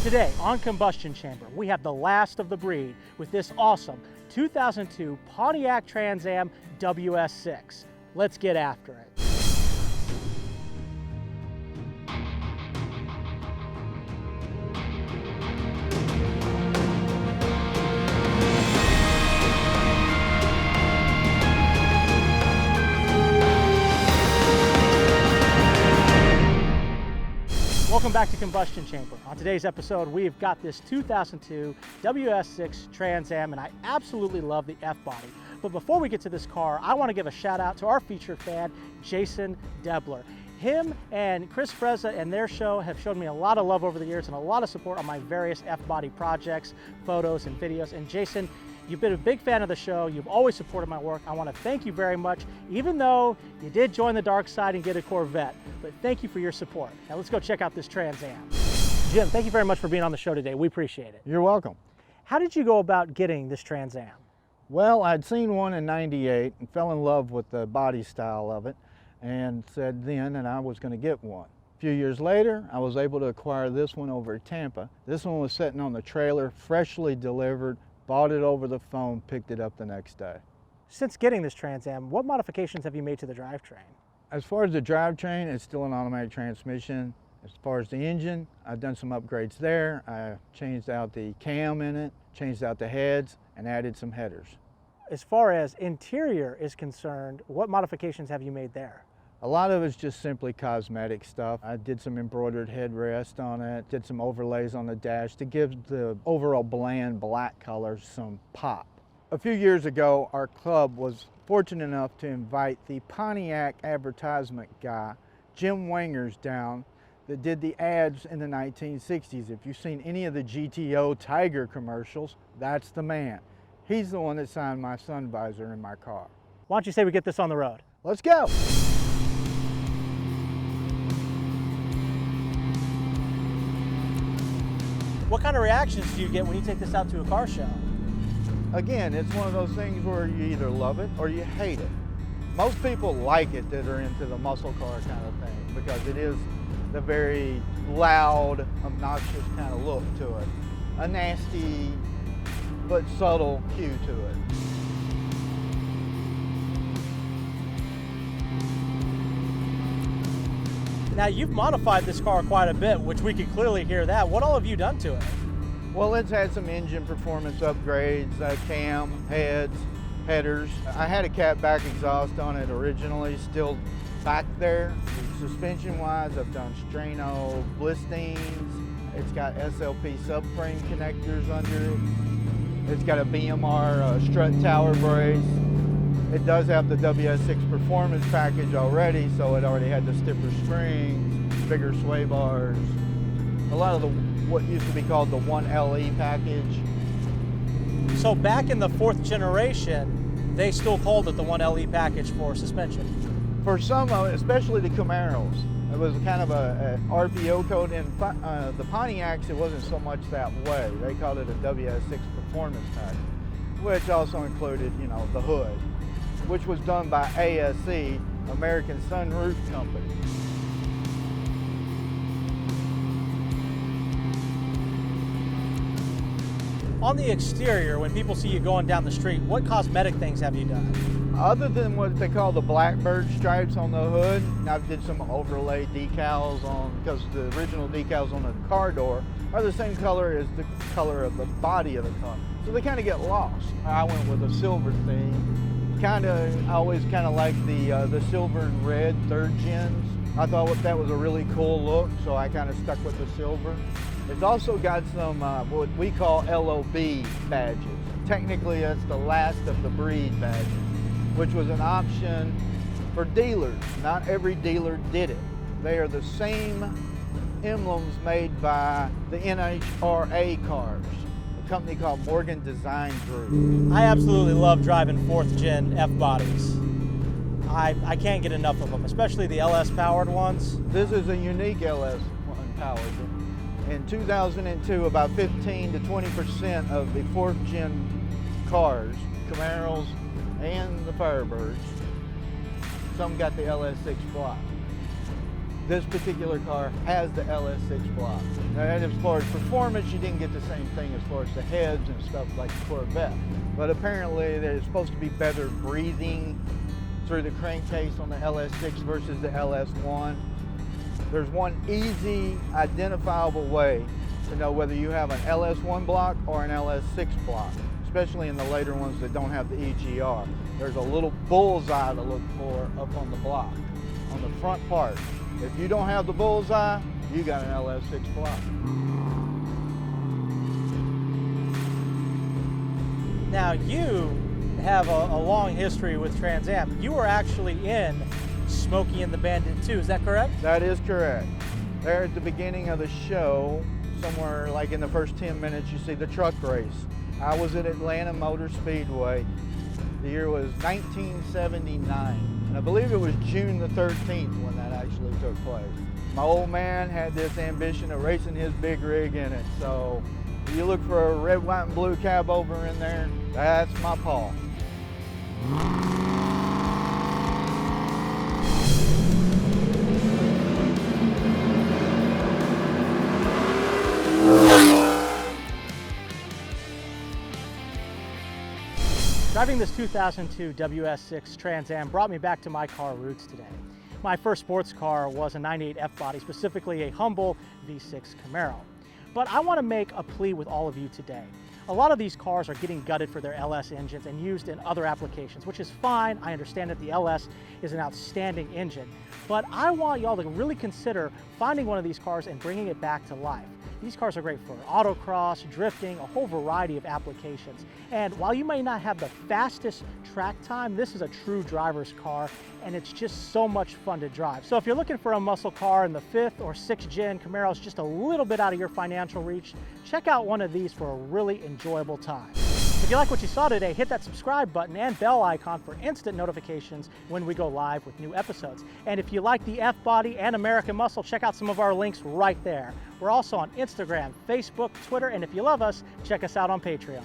Today on Combustion Chamber, we have the last of the breed with this awesome 2002 Pontiac Trans Am WS6. Let's get after it. Welcome back to Combustion Chamber. On today's episode, we've got this 2002 WS6 Trans Am, and I absolutely love the FBody. But before we get to this car, I want to give a shout out to our featured fan, Jason Debler. Him and Chris Frezza and their show have shown me a lot of love over the years and a lot of support on my various FBody projects, photos, and videos. And Jason, you've been a big fan of the show. You've always supported my work. I want to thank you very much, even though you did join the dark side and get a Corvette. But thank you for your support. Now let's go check out this Trans Am. Jim, thank you very much for being on the show today. We appreciate it. You're welcome. How did you go about getting this Trans Am? Well, I'd seen one in '98 and fell in love with the body style of it and said then that I was going to get one. A few years later, I was able to acquire this one over at Tampa. This one was sitting on the trailer, freshly delivered, bought it over the phone, picked it up the next day. Since getting this Trans Am, what modifications have you made to the drivetrain? As far as the drivetrain, it's still an automatic transmission. As far as the engine, I've done some upgrades there. I changed out the cam in it, changed out the heads, and added some headers. As far as interior is concerned, what modifications have you made there? A lot of it's just simply cosmetic stuff. I did some embroidered headrest on it, did some overlays on the dash to give the overall bland black color some pop. A few years ago, our club was fortunate enough to invite the Pontiac advertisement guy, Jim Wangers, down that did the ads in the 1960s. If you've seen any of the GTO Tiger commercials, that's the man. He's the one that signed my sun visor in my car. Why don't you say we get this on the road? Let's go. What kind of reactions do you get when you take this out to a car show? Again, it's one of those things where you either love it or you hate it. Most people like it that are into the muscle car kind of thing because it is the very loud, obnoxious kind of look to it. A nasty but subtle hue to it. Now you've modified this car quite a bit, which we can clearly hear that. What all have you done to it? Well, it's had some engine performance upgrades, cam, heads, headers. I had a cat back exhaust on it originally, still back there. Suspension-wise, I've done Strano blistings. It's got SLP subframe connectors under it. It's got a BMR strut tower brace. It does have the WS6 performance package already, so it already had the stiffer springs, bigger sway bars. A lot of the what used to be called the 1LE package. So back in the 4th generation, they still called it the 1LE package for suspension. For some of it, especially the Camaros, it was kind of a RPO code. In the Pontiacs, it wasn't so much that way. They called it a WS6 performance package, which also included, you know, the hood, which was done by ASC, American Sunroof Company. On the exterior, when people see you going down the street, what cosmetic things have you done? Other than what they call the blackbird stripes on the hood, I did some overlay decals on, because the original decals on the car door are the same color as the color of the body of the car. So they kind of get lost. I went with a silver theme. I always kind of liked the silver and red 3rd gens. I thought that was a really cool look, so I kind of stuck with the silver. It's also got some what we call LOB badges. Technically, that's the last of the breed badges, which was an option for dealers. Not every dealer did it. They are the same emblems made by the NHRA cars, a company called Morgan Design Group. I absolutely love driving 4th gen F-bodies. I can't get enough of them, especially the LS powered ones. This is a unique LS powered. In 2002, about 15 to 20% of the 4th gen cars, Camaros and the Firebirds, some got the LS6 block. this particular car has the LS6 block. Now, and as far as performance, you didn't get the same thing as far as the heads and stuff like the Corvette. But apparently, it's supposed to be better breathing through the crankcase on the LS6 versus the LS1. There's one easy, identifiable way to know whether you have an LS1 block or an LS6 block, especially in the later ones that don't have the EGR. There's a little bullseye to look for up on the block, on the front part. If you don't have the bullseye, you got an LS6 block. Now you have a long history with Trans Am. You were actually in Smokey and the Bandit 2, is that correct? That is correct. There at the beginning of the show, somewhere like in the first 10 minutes, you see the truck race. I was at Atlanta Motor Speedway. The year was 1979, and I believe it was June the 13th when that actually took place. My old man had this ambition of racing his big rig in it, so if you look for a red, white, and blue cab over in there, that's my paw. Driving this 2002 WS6 Trans Am brought me back to my car roots today. My first sports car was a 98 F-Body, specifically a humble V6 Camaro. But I want to make a plea with all of you today. A lot of these cars are getting gutted for their LS engines and used in other applications, which is fine. I understand that the LS is an outstanding engine, but I want y'all to really consider finding one of these cars and bringing it back to life. These cars are great for autocross, drifting, a whole variety of applications. And while you may not have the fastest track time, this is a true driver's car, and it's just so much fun to drive. So if you're looking for a muscle car and the 5th or 6th gen Camaro is just a little bit out of your financial reach, check out one of these for a really enjoyable time. If you like what you saw today, hit that subscribe button and bell icon for instant notifications when we go live with new episodes. And if you like the F-Body and American Muscle, check out some of our links right there. We're also on Instagram, Facebook, Twitter, and if you love us, check us out on Patreon.